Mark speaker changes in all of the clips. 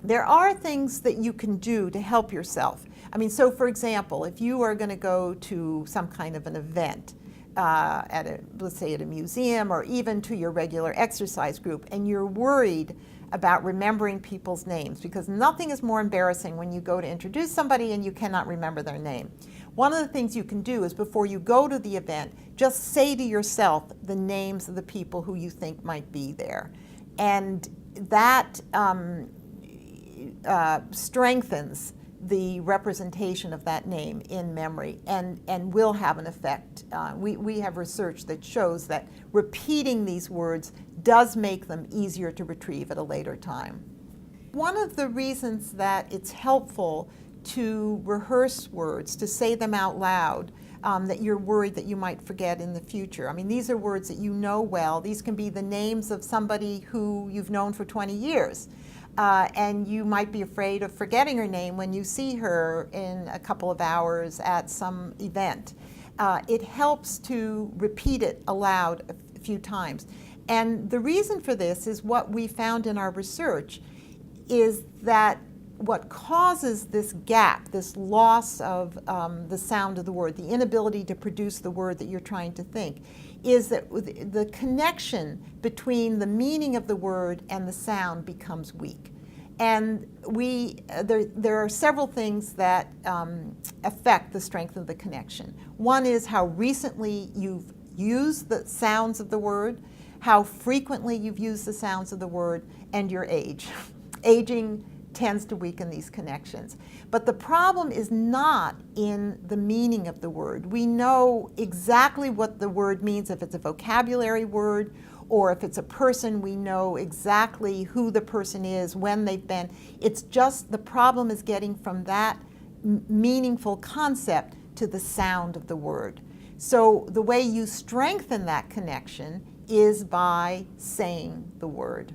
Speaker 1: There are things that you can do to help yourself. I mean, so for example, if you are going to go to some kind of an event, let's say at a museum or even to your regular exercise group, and you're worried about remembering people's names, because nothing is more embarrassing when you go to introduce somebody and you cannot remember their name. One of the things you can do is, before you go to the event, just say to yourself the names of the people who you think might be there. And that strengthens the representation of that name in memory and will have an effect. We have research that shows that repeating these words does make them easier to retrieve at a later time. One of the reasons that it's helpful to rehearse words, to say them out loud, that you're worried that you might forget in the future. I mean, these are words that you know well. These can be the names of somebody who you've known for 20 years. And you might be afraid of forgetting her name when you see her in a couple of hours at some event. It helps to repeat it aloud a few times. And the reason for this is what we found in our research is that what causes this gap, this loss of the sound of the word, the inability to produce the word that you're trying to think, is that the connection between the meaning of the word and the sound becomes weak. And there are several things that affect the strength of the connection. One is how recently you've used the sounds of the word, how frequently you've used the sounds of the word, and your age. Aging tends to weaken these connections. But the problem is not in the meaning of the word. We know exactly what the word means if it's a vocabulary word, or if it's a person, we know exactly who the person is, when they've been. It's just the problem is getting from that meaningful concept to the sound of the word. So the way you strengthen that connection is by saying the word.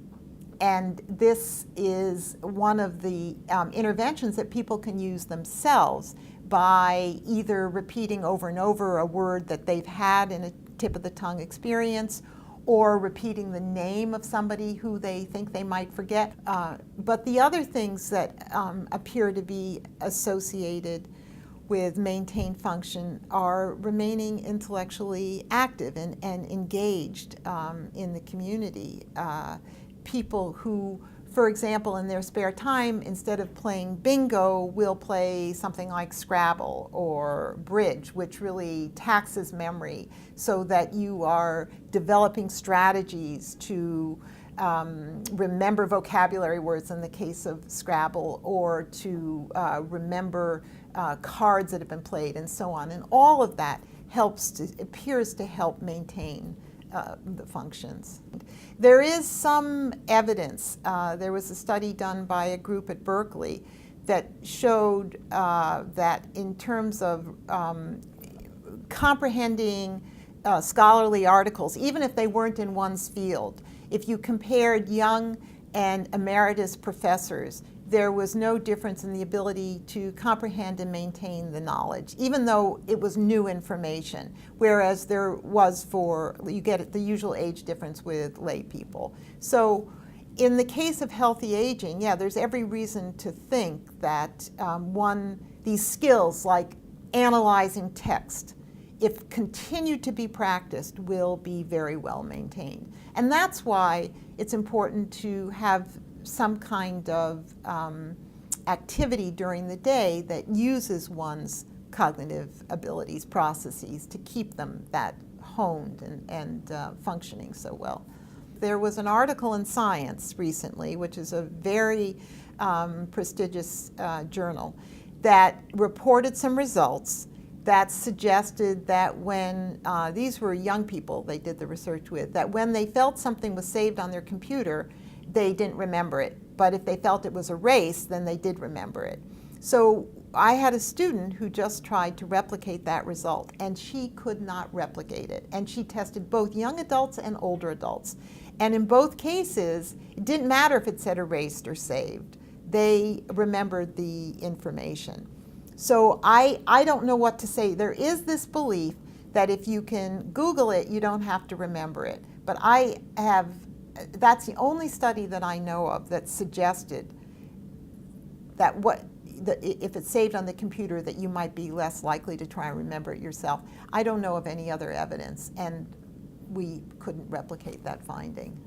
Speaker 1: And this is one of the interventions that people can use themselves by either repeating over and over a word that they've had in a tip-of-the-tongue experience, or repeating the name of somebody who they think they might forget. But the other things that appear to be associated with maintained function are remaining intellectually active and engaged in the community. People who, for example, in their spare time, instead of playing bingo, will play something like Scrabble or Bridge, which really taxes memory, so that you are developing strategies to remember vocabulary words in the case of Scrabble, or to remember cards that have been played, and so on. And all of that appears to help maintain the functions. There is some evidence. There was a study done by a group at Berkeley that showed that in terms of comprehending scholarly articles, even if they weren't in one's field, if you compared young and emeritus professors, there was no difference in the ability to comprehend and maintain the knowledge, even though it was new information, whereas there was you get the usual age difference with lay people. So in the case of healthy aging, yeah, there's every reason to think that these skills like analyzing text, if continued to be practiced, will be very well maintained. And that's why it's important to have some kind of activity during the day that uses one's cognitive abilities, processes, to keep them that honed and functioning so well. There was an article in Science recently, which is a very prestigious journal, that reported some results that suggested that when, these were young people they did the research with, that when they felt something was saved on their computer, they didn't remember it. But if they felt it was erased, then they did remember it. So I had a student who just tried to replicate that result, and she could not replicate it. And she tested both young adults and older adults. And in both cases, it didn't matter if it said erased or saved. They remembered the information. So I don't know what to say. There is this belief that if you can Google it, you don't have to remember it. But that's the only study that I know of that suggested if it's saved on the computer, that you might be less likely to try and remember it yourself. I don't know of any other evidence, and we couldn't replicate that finding.